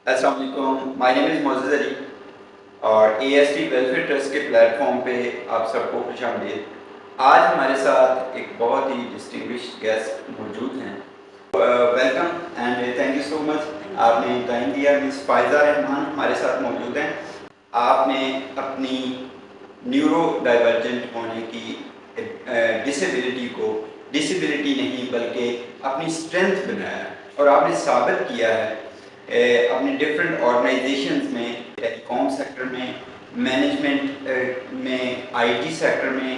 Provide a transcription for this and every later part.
السلام علیکم، مائی نیم از معزز علی اور A S T welfare trust کے پلیٹ فارم پہ آپ سب کو خوش آمدید۔ آج ہمارے ساتھ ایک بہت ہی ڈسٹنگوشڈ گیسٹ موجود ہیں۔ Welcome and thank you so much, آپ نے ٹائم دیا۔ مس فائزہ رحمان ہمارے ساتھ موجود ہیں۔ آپ نے اپنی نیورو ڈائیورجنٹ ہونے کی ڈسیبلٹی کو ڈسیبلٹی نہیں بلکہ اپنی اسٹرینتھ بنایا اور آپ نے ثابت کیا ہے اپنے ڈفرینٹ آرگنائزیشنز میں، ٹیلی کام سیکٹر میں، مینجمنٹ میں، آئی ٹی سیکٹر میں،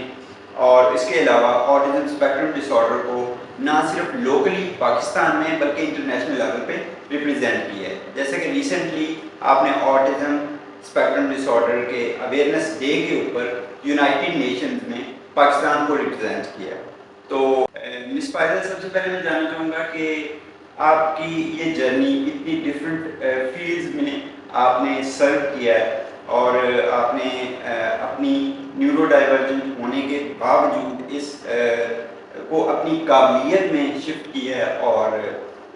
اور اس کے علاوہ آٹزم اسپیکٹرم ڈس آرڈر کو نہ صرف لوکلی پاکستان میں بلکہ انٹرنیشنل لیول پہ ریپرزینٹ کیا ہے۔ جیسے کہ ریسنٹلی آپ نے آٹزم اسپیکٹرم ڈس آرڈر کے اویئرنیس ڈے کے اوپر یونائٹیڈ نیشنز میں پاکستان کو ریپرزینٹ کیا۔ تو مس فائزہ، سب سے پہلے میں جاننا چاہوں گا کہ آپ کی یہ جرنی اتنی ڈفرینٹ فیلڈز میں آپ نے سرو کیا ہے اور آپ نے اپنی نیورو ڈائیورجنٹ ہونے کے باوجود اس کو اپنی قابلیت میں شفٹ کیا ہے، اور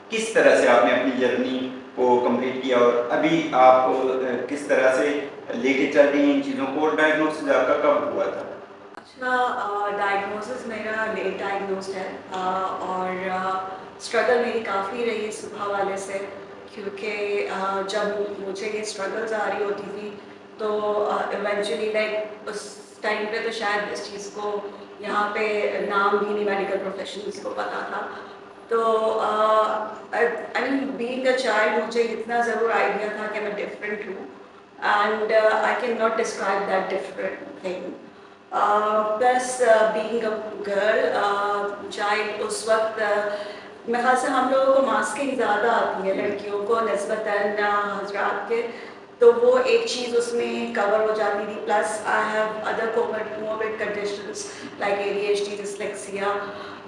کس طرح سے آپ نے اپنی جرنی کو کمپلیٹ کیا اور ابھی آپ کس طرح سے لے کے چل رہی ہیں ان چیزوں کو، اور ڈائگنوسس آپ کا کب ہوا تھا؟ اچھا، ڈائگنوسس میرا لیٹ ڈائگنوسڈ ہے اور اسٹرگل میری کافی رہی اس حوالے سے، کیونکہ جب مجھے یہ اسٹرگلز آ رہی ہوتی تھی تو ایونچولی لائک اس ٹائم پہ تو شاید اس چیز کو یہاں پہ نام بھی نہیں میڈیکل پروفیشنلس کو پتہ تھا، تو آئی مین بینگ اے چائلڈ مجھے اتنا ضرور آئیڈیا تھا کہ میں ڈفرینٹ ہوں، and I can not describe that different thing. Plus being a girl child, اس وقت میرے خیال سے ہم لوگوں کو ماسکنگ زیادہ آتی ہے لڑکیوں کو نسبتاً حضرات کے، تو وہ ایک چیز اس میں کور ہو جاتی تھی۔ Plus I have other comorbid conditions like A D H D, dyslexia,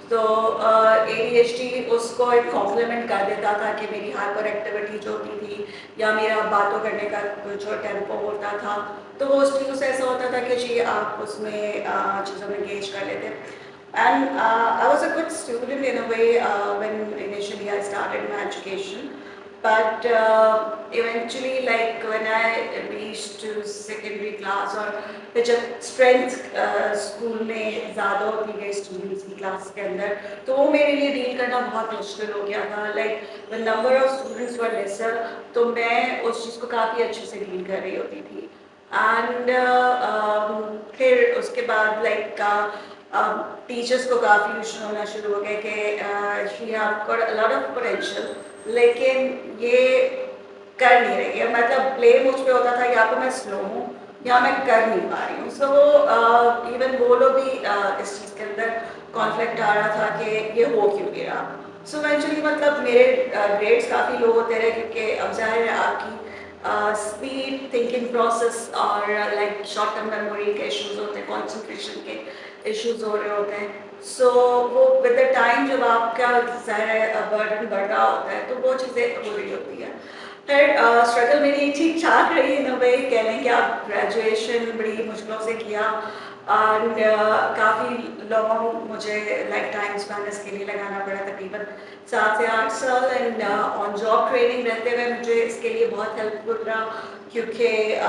تو اے ڈی ایچ ڈی اس کو ایک کمپلیمنٹ کر دیتا تھا کہ میری ہائپر ایکٹیویٹی جو ہوتی تھی یا میرا باتوں کرنے کا جو ٹیمپو ہوتا تھا، تو وہ اس چیزوں سے ایسا ہوتا تھا کہ جی آپ اس میں چیزوں میں انگیج کر لیتے۔ And I was a good student in a way when initially I started my education, but eventually like when I reach to secondary class, اور پھر جب اسٹرینتھ اسکول میں زیادہ ہوتی گئی اسٹوڈنٹس کی کلاس کے اندر، تو وہ میرے لیے ڈیل کرنا بہت مشکل ہو گیا تھا۔ Like the number of students were lesser، تو میں اس چیز کو کافی اچھے سے ڈیل کر رہی ہوتی تھی۔ اینڈ پھر اس کے بعد لائک ٹیچرس کو کافی ایشو ہونا شروع ہو گئے کہ she have got a lot of potential, لیکن یہ کر نہیں رہی ہے، مطلب بلیم مجھ پہ ہوتا تھا یا تو میں سلو ہوں یا میں کر نہیں پا رہی ہوں۔ سو ایون وہ لوگ بھی اس چیز کے اندر کانفلکٹ آ رہا تھا کہ یہ ہو کیوں نہیں رہا۔ سو ایونچولی مطلب میرے گریڈس کافی لو ہوتے رہے، کیونکہ اب ظاہر ہے آپ کی اسپیڈ تھنکنگ پروسیس اور لائک شارٹ ٹرم میموری کے ایشوز ہوتے ہیں، کانسنٹریشن کے ایشوز ہو رہے ہوتے ہیں۔ سو وہ ود دا ٹائم جب آپ کا ظاہر ہے برڈن بڑھ رہا ہوتا ہے تو وہ چیزیں ہو رہی ہوتی ہیں۔ پھر اسٹرگل میری ٹھیک ٹھاک رہی ان اے وے، کہہ لیں کہ آپ گریجویشن بڑی مشکلوں سے کیا، اینڈ کافی لانگ مجھے لائف ٹائم اسپین اس کے لیے لگانا پڑا، تقریباً 7 سے 8 سال، اینڈ آن جاب ٹریننگ رہتے ہوئے مجھے اس کے لیے بہت ہیلپ فل رہا، کیونکہ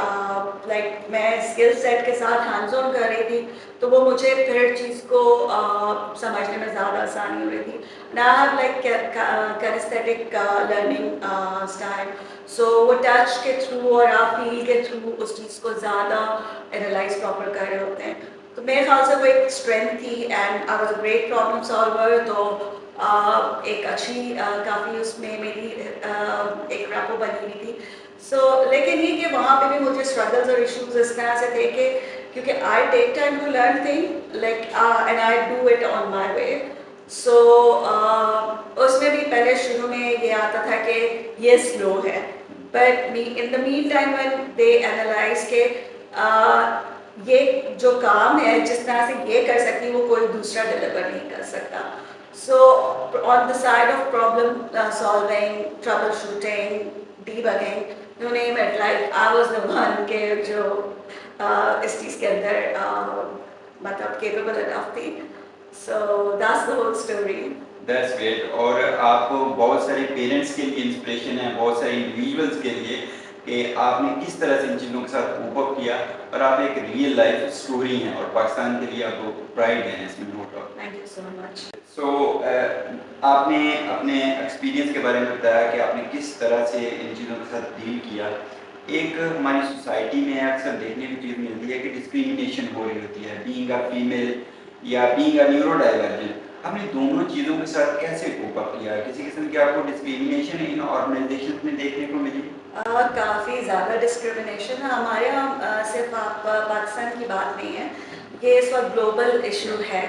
لائک میں اسکل سیٹ کے ساتھ ہینڈز آن کر رہی تھی، تو وہ مجھے پھر چیز کو سمجھنے میں زیادہ آسانی ہو رہی تھی۔ نا لائک کینیستھیٹک لرننگ اسٹائل، سو وہ ٹچ کے تھرو اور آپ فیل کے تھرو اس چیز کو زیادہ انالائز پراپر کر رہے ہوتے ہیں۔ تو میرے خیال سے وہ ایک اسٹرینتھ تھی، and I was a great problem solver, تو ایک اچھی کافی اس میں میری ایک ریپو بنی ہوئی تھی۔ سو لیکن یہ کہ وہاں پہ بھی مجھے اسٹرگلز اور ایشوز اس طرح سے تھے کہ کیونکہ I take time to learn thing like and I do it on my way. So اس میں بھی پہلے شروع میں یہ آتا تھا کہ یہ سلو ہے، but in the meantime when they analyse کہ یہ جو کام ہے جس طرح سے یہ کر سکتی وہ کوئی دوسرا ڈیلیور نہیں کر سکتا۔ So on the side of problem solving, troubleshooting, debugging, you name it, like I was the one کہ جو اس چیز کے اندر مطلب کیپیبل انف تھی۔ So that's the whole story. That's great. اور آپ بہت سارے پیرنٹس کے لیے انسپریشن ہیں, بہت سارے انڈیویژولس کے لیے, کہ آپ نے کس طرح سے ان چیزوں کے ساتھ کوپ اپ کیا, اور آپ ایک ریئل لائف اسٹوری ہیں, اور پاکستان کے لیے آپ کو پرائڈ ہیں اس میں, no doubt. Thank you so much. So آپ نے اپنے ایکسپیرینس کے بارے میں بتایا کہ آپ نے کس طرح سے ان چیزوں کے ساتھ ڈیل کیا. ایک ہماری سوسائٹی میں اکثر دیکھنے کی چیز ملتی ہے کہ ڈسکریمنیشن ہو رہی ہوتی ہے, بینگ اے فیمیل یا بینگ اے نیورو ڈائیورجنٹ. ہم نے دونوں چیزوں کے ساتھ کیسے کوپ اپ کیا؟ کسی قسم کی آپ کو ڈسکریمنیشن ان آرگنائزیشن میں دیکھنے کو ملی؟ کافی زیادہ ڈسکرمنیشن ہے ہمارے یہاں. صرف آپ پاکستان کی بات نہیں ہے, یہ اس وقت گلوبل ایشو ہے.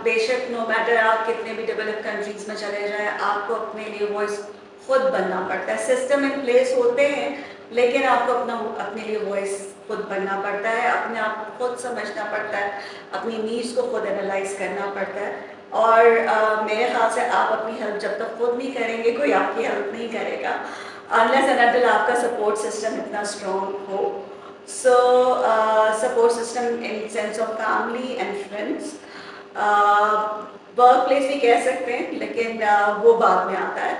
بے شک نو میٹر آپ کتنے بھی ڈیولپ کنٹریز میں چلے جائیں, آپ کو اپنے لیے وائس خود بننا پڑتا ہے. سسٹم ان پلیس ہوتے ہیں لیکن آپ کو اپنے لیے وائس خود بننا پڑتا ہے, اپنے آپ کو خود سمجھنا پڑتا ہے, اپنی نیڈس کو خود انالائز کرنا پڑتا ہے. اور میرے خیال سے آپ اپنی ہیلپ جب تک خود نہیں کریں گے کوئی آپ کی ہیلپ نہیں کرے گا, unless and until آپ کا سپورٹ سسٹم اتنا strong who. So support system in sense of family and friends, work place بھی کہہ سکتے ہیں لیکن وہ بعد میں آتا ہے.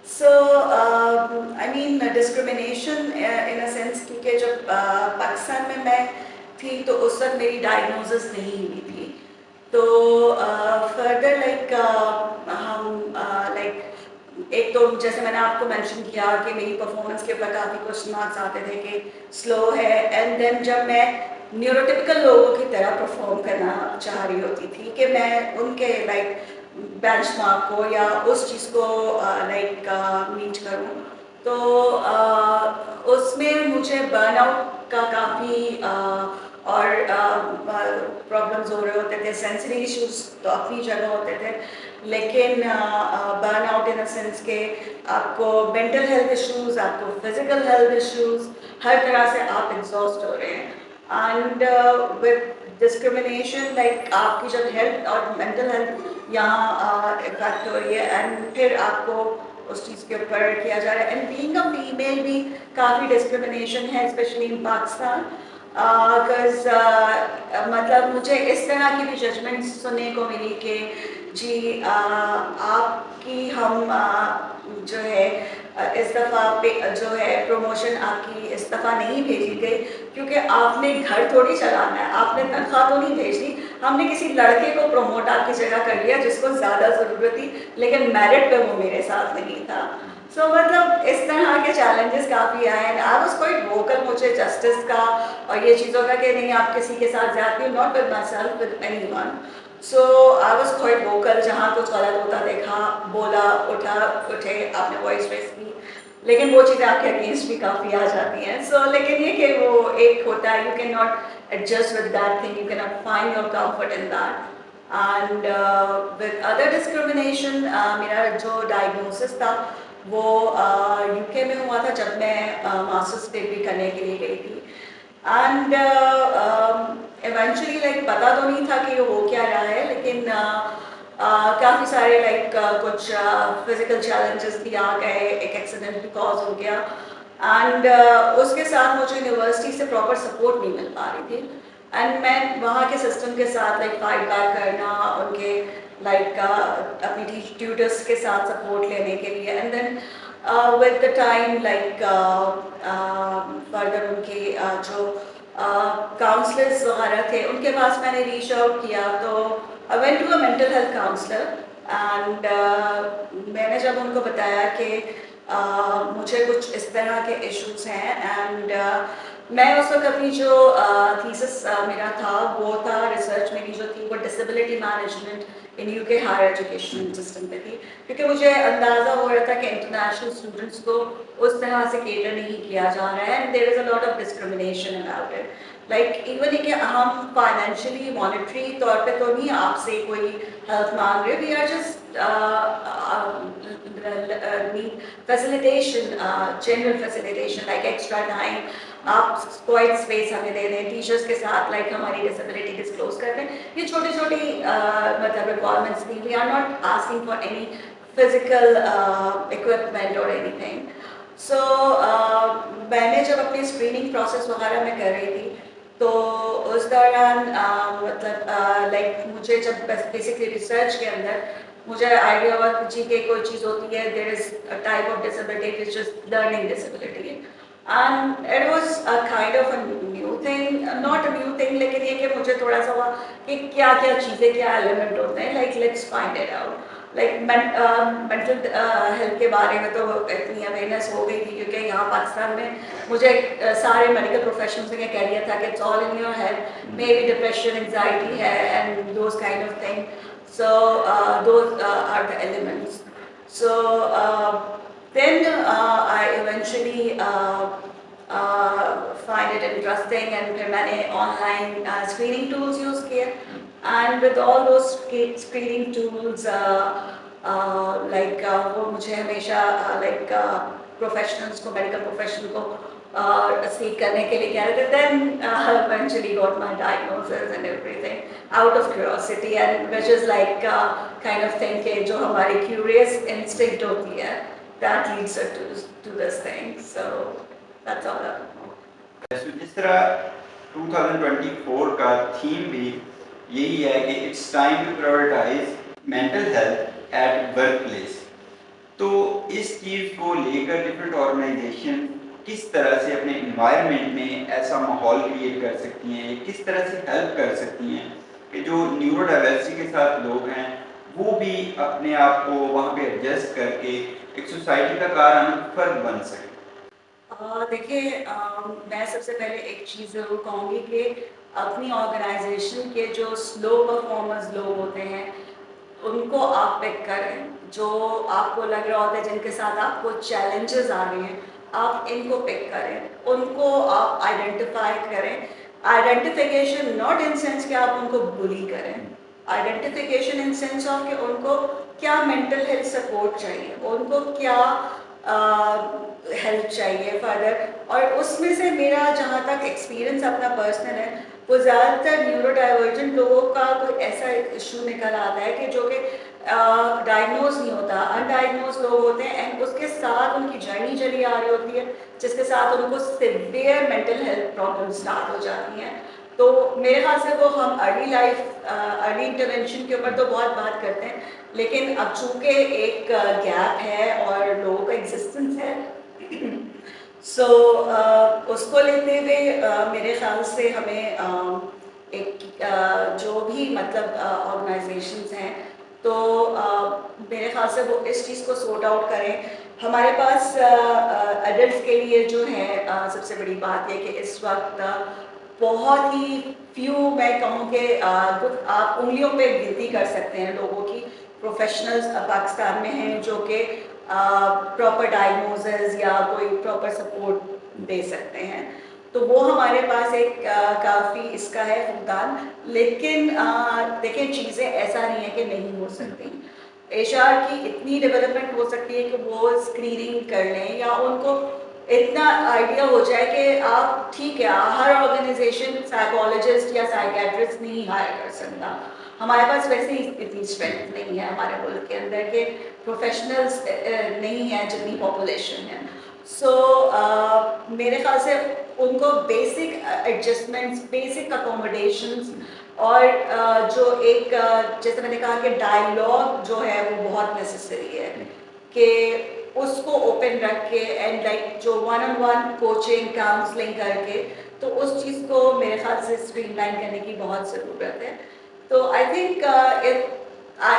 سو آئی مین ڈسکرمنیشن ان اے سینس, کیونکہ جب پاکستان میں تھی تو اس وقت میری ڈائگنوزس نہیں ہوئی تھی. تو فردر لائک ہم لائک ایک تو جیسے میں نے آپ کو مینشن کیا کہ میری پرفارمنس کے اوپر کافی کوشچن مارکس آتے تھے کہ سلو ہے. اینڈ دین جب میں نیوروٹیپیکل لوگوں کی طرح پرفارم کرنا چاہ رہی ہوتی تھی کہ میں ان کے لائک بینچ مارک کو یا اس چیز کو لائک میٹ کروں, تو اس میں مجھے برن آؤٹ کا کافی اور پرابلمز ہو رہے ہوتے تھے. سینسری ایشوز تو اپنی جگہ ہوتے تھے, لیکن burn out in a sense کہ آپ کو مینٹل ہیلتھ ایشوز, آپ کو فزیکل ہیلتھ ایشوز, ہر طرح سے آپ ایگزاسٹ ہو رہے ہیں. اینڈ وتھ ڈسکرمنیشن لائک آپ کی جب ہیلتھ اور مینٹل ہیلتھ یہاں افیکٹ ہو رہی ہے, اینڈ پھر آپ کو اس چیز کے اوپر کیا جا رہا ہے. اینڈ بینگ اے فیمیل بھی کافی ڈسکرمنیشن ہے اسپیشلی ان پاکستان. بکاز مطلب مجھے اس طرح کی بھی ججمنٹ سننے کو ملی کہ جی آپ کی ہم جو ہے اس دفعہ جو ہے پروموشن آپ کی اس دفعہ نہیں بھیجی گئی کیونکہ آپ نے گھر تھوڑی چلانا ہے, آپ نے تنخواہ تو نہیں بھیجی, ہم نے کسی لڑکے کو پروموٹ آپ کی جگہ کر لیا جس کو زیادہ ضرورت تھی لیکن میرٹ پہ وہ میرے ساتھ نہیں تھا. سو مطلب اس طرح کے چیلنجز کافی آئے ہیں. آئی واز کوائٹ ووکل, مجھے جسٹس کا اور یہ چیزوں کا کہ نہیں آپ کسی کے ساتھ جاتی ہو, not with myself with anyone. So I was quite vocal, جہاں کچھ غلط ہوتا دیکھا بولا, اٹھے آپ نے وائس ریس کی, لیکن وہ چیزیں آپ کے اگینسٹ بھی کافی آ جاتی ہیں. سو لیکن یہ کہ وہ ایک ہوتا ہے, you can not adjust with that thing, you can not find your comfort in that. And with other discrimination, میرا جو ڈائگنوسس تھا وہ یو کے میں ہوا تھا جب میں ماسٹرس ڈگری کرنے کے لیے گئی تھی. اینڈ ایونچولی لائک پتہ تو نہیں تھا کہ ہو کیا رہا ہے, لیکن کافی سارے لائک کچھ فزیکل چیلنجز بھی آ گئے, ایک ایکسیڈنٹ بھی کاز ہو گیا. اینڈ اس کے ساتھ مجھے یونیورسٹی سے پراپر سپورٹ نہیں مل پا رہی تھی. اینڈ میں وہاں کے سسٹم کے ساتھ لائک فائٹ بیک کرنا, ان کے لائک اپنی ٹیوٹرس کے ساتھ سپورٹ لینے کے لیے. And then with the time like further ان کے جو کاؤنسلرس وغیرہ تھے ان کے پاس میں نے ریچ آؤٹ کیا, تو I went to a mental health counselor and میں نے جب ان کو بتایا کہ مجھے کچھ اس طرح کے ایشوز ہیں, اینڈ میں اس وقت اپنی جو تھیسس میرا تھا وہ تھا, ریسرچ میری جو تھی وہ ڈسیبلٹی مینجمنٹ ان یو کے ہائر ایجوکیشن سسٹم پہ تھی, کیونکہ مجھے اندازہ ہو رہا تھا کہ انٹرنیشنل اسٹوڈنٹس کو اس طرح سے کیٹر نہیں کیا جا رہا ہے, and there is a lot of discrimination about it. Like even کہ ہم فائنینشلی مانیٹری طور پہ تو نہیں آپ سے کوئی ہیلپ مانگ رہے, we are just facilitation, general facilitation like extra time, آپ کوائٹ اسپیس ہمیں دے دیں, ٹیچرس کے ساتھ لائک ہماری ڈسیبلٹی ڈسکلوز کر دیں. یہ چھوٹی چھوٹی مطلب ریکوائرمنٹس تھیں. We are not asking for any physical equipment اور اینی تھنگ. سو میں نے جب اپنی اسکریننگ پروسیس وغیرہ میں کر رہی تھی تو اس دوران مطلب لائک مجھے جب بیسکلی ریسرچ کے اندر مجھے آئیڈیا ہوا کہ جی کہ کوئی چیز ہوتی ہے there is type of disability which is learning disability. And it was kind of a new thing, not a new thing, لیکن یہ کہ مجھے تھوڑا سا ہوا کہ کیا کیا چیزیں, کیا ایلیمنٹ ہوتے ہیں, like let's find it out. Like mental health کے بارے میں تو اتنی اویئرنیس ہو گئی تھی کیونکہ یہاں پاکستان میں مجھے سارے میڈیکل پروفیشن سے کہہ دیا تھا کہ it's all in your head, may be depression, anxiety ہے and those kind of thing. So those are the elements. So then I eventually find it interesting and پھر میں نے online screening tools use کیے, and with all those screening tools like وہ مجھے ہمیشہ like professionals کو, medical professional کو seek کرنے کے لیے کہہ رہے تھے. Then eventually got my diagnosis and everything out of curiosity, and which is like kind of thing کہ جو ہماری curious instinct ہوتی ہے that leads us to this thing. So that's all. جس طرح 2024 کا تھیم بھی یہی ہے کہ it's time to prioritize mental health at work place, تو اس چیز کو لے کر ڈفرینٹ آرگنائزیشن کس طرح سے اپنے انوائرمنٹ میں ایسا ماحول کریٹ کر سکتی ہیں, کس طرح سے ہیلپ کر سکتی ہیں کہ جو نیورو ڈائیورسٹی کے ساتھ لوگ ہیں وہ بھی اپنے آپ کو وہاں پہ ایڈجسٹ کر کے ایک سوسائٹی کا کارآمد فرد بن سکے. دیکھیے میں سب سے پہلے ایک چیز ضرور کہوں گی کہ اپنی آرگنائزیشن کے جو سلو پرفارمرز لوگ ہوتے ہیں ان کو آپ پک کریں, جو آپ کو لگ رہا ہوتا ہے جن کے ساتھ آپ کو چیلنجز آ رہے ہیں آپ ان کو پک کریں, ان کو آپ آئیڈینٹیفائی کریں. آئیڈینٹیفیکیشن ناٹ ان سینس کہ آپ ان کو بلی کریں, آئیڈینٹیفیکیشن ان سینس آف کہ ان کو کیا مینٹل ہیلتھ سپورٹ چاہیے, ان کو کیا ہیلپ چاہیے فردر. اور اس میں سے میرا جہاں تک ایکسپیرئنس اپنا پرسنل ہے وہ زیادہ تر نیورو ڈائیورجنٹ لوگوں کا کوئی ایسا ایشو نکل آتا ہے کہ جو کہ ڈائگنوز نہیں ہوتا, ان ڈائگنوز لوگ ہوتے ہیں, اینڈ اس کے ساتھ ان کی جرنی چلی آ رہی ہوتی ہے جس کے ساتھ ان کو severe mental health problem start ہو جاتی ہیں. تو میرے خیال سے وہ ہم ارلی انٹرونشن کے اوپر تو بہت بات کرتے ہیں, لیکن اب چونکہ ایک گیپ ہے اور لوگوں کا ایگزسٹنس ہے سو اس کو لیتے ہوئے میرے خیال سے ہمیں ایک جو بھی مطلب آرگنائزیشنز ہیں تو میرے خیال سے وہ اس چیز کو سورٹ آؤٹ کریں. ہمارے پاس ایڈلٹس کے لیے جو ہے سب سے بڑی بات یہ کہ اس وقت بہت ہی فیو, میں کہوں کہ آپ انگلیوں پہ گنتی کر سکتے ہیں لوگوں کی پروفیشنلز پاکستان میں ہیں جو کہ پراپر ڈائگنوزز یا کوئی پراپر سپورٹ دے سکتے ہیں. تو وہ ہمارے پاس ایک کافی اس کا ہے فقدان. لیکن دیکھیں چیزیں ایسا نہیں ہے کہ نہیں ہو سکتی. HR کی اتنی ڈیولپمنٹ ہو سکتی ہے کہ وہ اسکریننگ کر لیں یا ان کو اتنا آئیڈیا ہو جائے کہ آپ ٹھیک ہے ہر آرگنائزیشن سائیکالوجسٹ یا سائیکیٹرسٹ نہیں ہائر کر سکتا. ہمارے پاس ویسے ہی اتنی اسٹرینتھ نہیں ہے ہمارے ملک کے اندر کہ پروفیشنلز نہیں ہیں جتنی پاپولیشن ہے. سو میرے خیال سے ان کو بیسک ایڈجسٹمنٹس, بیسک اکوموڈیشنز اور جو ایک جیسے میں نے کہا کہ ڈائلاگ جو ہے وہ بہت نیسسری ہے کہ اس کو اوپن رکھ کے اینڈ لائک جو one on one coaching counselling کر کے تو اس چیز کو میرے خیال سے اسٹریم لائن کرنے کی بہت ضرورت ہے. تو آئی تھنک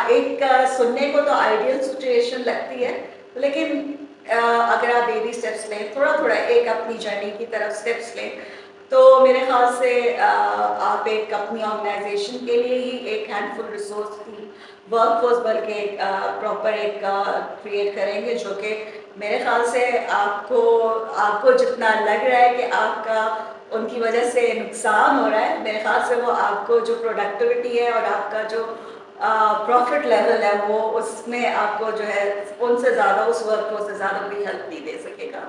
ایک سننے کو تو آئیڈیل سچویشن لگتی ہے, لیکن اگر آپ بیبی اسٹیپس لیں تھوڑا تھوڑا ایک اپنی جرنی کی طرف اسٹیپس لیں تو میرے خیال سے آپ ایک اپنی آرگنائزیشن کے لیے ہی ایک ہینڈ فل ریسورس کی ورک فورس بلکہ ایک پراپر ایک کریٹ کریں گے جو کہ میرے خیال سے آپ کو جتنا لگ رہا ہے کہ آپ کا ان کی وجہ سے نقصان ہو رہا ہے, میرے خیال سے وہ آپ کو جو پروڈکٹیوٹی ہے اور آپ کا جو پروفٹ لیول ہے وہ اس میں آپ کو جو ہے ان سے زیادہ اس ورک فورس سے زیادہ کوئی ہیلپ نہیں دے سکے گا.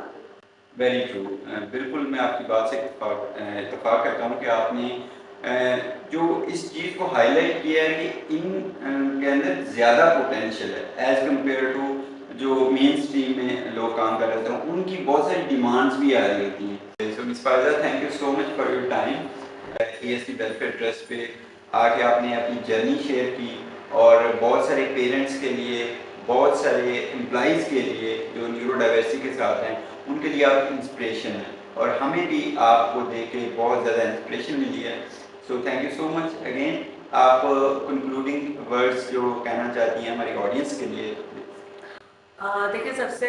ویری ٹرو, بالکل میں آپ کی بات سے اتفاق کرتا ہوں کہ آپ نے جو اس چیز کو ہائی لائٹ کیا ہے کہ ان کے اندر زیادہ پوٹینشیل ہے ایز کمپیئر ٹو جو مین اسٹریم میں لوگ کام کر رہے ہیں ان کی بہت ساری ڈیمانڈس بھی آ رہی ہوتی ہیں. So miss Faiza thank you so much for your time. EST welfare trust پہ آ کے آپ نے اپنی جرنی شیئر کی, اور بہت سارے پیرنٹس کے لیے, بہت سارے امپلائیز کے لیے جو نیورو ڈائیورسٹی کے ساتھ ہیں, ان کے لیے آپ انسپریشن ہیں, اور ہمیں بھی آپ کو دیکھ کے بہت زیادہ انسپریشن ملی ہے. So thank you so much again. آپ کنکلوڈنگ ورڈس جو کہنا چاہتی ہیں ہماری آڈینس کے لیے. دیکھیں, سب سے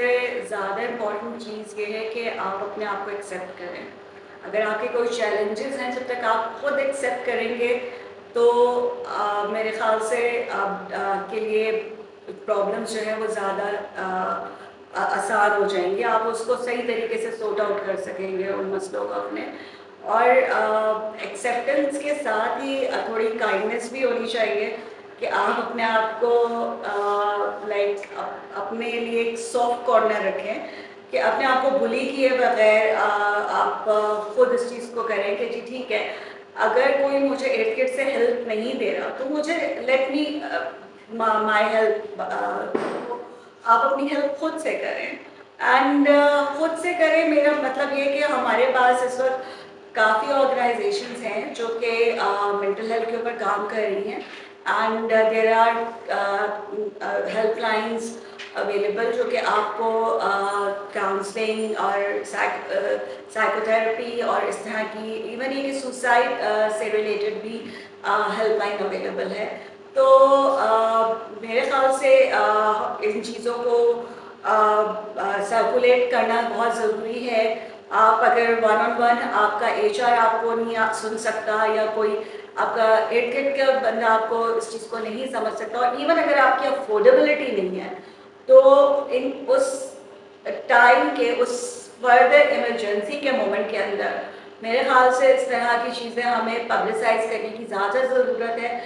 زیادہ امپورٹنٹ چیز یہ ہے کہ آپ اپنے آپ کو ایکسیپٹ کریں. اگر آپ کے کوئی چیلنجز ہیں, جب تک آپ خود ایکسیپٹ کریں گے تو میرے خیال سے آپ کے لیے پرابلمس جو ہیں وہ زیادہ آسان ہو جائیں گے. آپ اس کو صحیح طریقے سے سورٹ آؤٹ کر سکیں گے ان مسئلوں کو اپنے. اور ایکسیپٹنس کے ساتھ ہی تھوڑی کائنڈنیس بھی ہونی چاہیے کہ آپ اپنے آپ کو لائک اپنے لیے ایک سافٹ کارنر رکھیں, کہ اپنے آپ کو بلی کیے بغیر آپ خود اس چیز کو کریں کہ جی ٹھیک ہے, اگر کوئی مجھے ارد گرد سے ہیلپ نہیں دے رہا تو مجھے لیٹ می مائی ہیلپ. آپ اپنی ہیلپ خود سے کریں, اینڈ خود سے کریں. میرا مطلب یہ کہ ہمارے پاس اس وقت کافی آرگنائزیشنز ہیں جو کہ مینٹل ہیلتھ کے اوپر کام کر رہی ہیں, and there are helplines available جو کہ آپ کو کاؤنسلنگ اور سائیکو تھراپی اور اس طرح کی, ایون یہ کہ سوسائڈ سے ریلیٹڈ بھی ہیلپ لائن اویلیبل ہے. تو میرے خیال سے ان چیزوں کو سرکولیٹ کرنا بہت ضروری ہے. آپ اگر ون آن ون آپ کا HR آپ کو نہیں سن سکتا, یا کوئی آپ کا ارد گرد کا بندہ آپ کو اس چیز کو نہیں سمجھ سکتا, اور ایون اگر آپ کی افورڈیبلٹی نہیں ہے, تو اس ٹائم کے اس فردر ایمرجنسی کے مومنٹ کے اندر میرے خیال سے اس طرح کی چیزیں ہمیں پبلسائز کرنے کی زیادہ ضرورت ہے,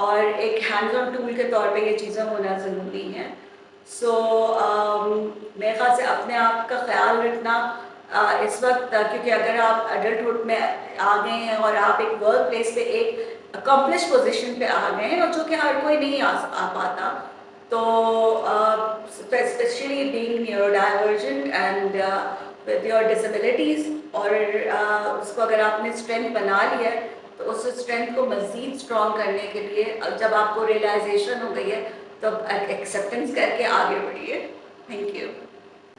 اور ایک ہینڈز آن ٹول کے طور پہ یہ چیزیں ہونا ضروری ہیں. سو میرے خیال سے اپنے آپ کا خیال رکھنا اس وقت, کیونکہ اگر آپ ایڈلٹہڈ میں آ گئے ہیں اور آپ ایک ورک پلیس پہ ایک اکمپلش پوزیشن پہ آ گئے ہیں, اور جو کہ ہر کوئی نہیں آ پاتا, تو especially being neurodivergent and with your disabilities, اور اس کو اگر آپ نے اسٹرینتھ بنا لیا ہے تو اس اسٹرینتھ کو مزید اسٹرانگ کرنے کے لیے جب آپ کو ریئلائزیشن ہو گئی ہے تو ایکسیپٹنس کر کے آگے بڑھیے. Thank you.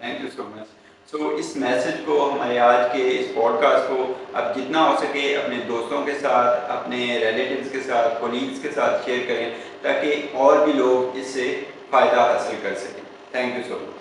Thank you so much. So اس میسج کو, ہمارے آج کے اس پوڈ کاسٹ کو آپ جتنا ہو سکے اپنے دوستوں کے ساتھ, اپنے ریلیٹیوز کے ساتھ, کولیگس کے ساتھ شیئر کریں, تاکہ اور بھی لوگ اس سے فائدہ حاصل کر سکیں. Thank you so much.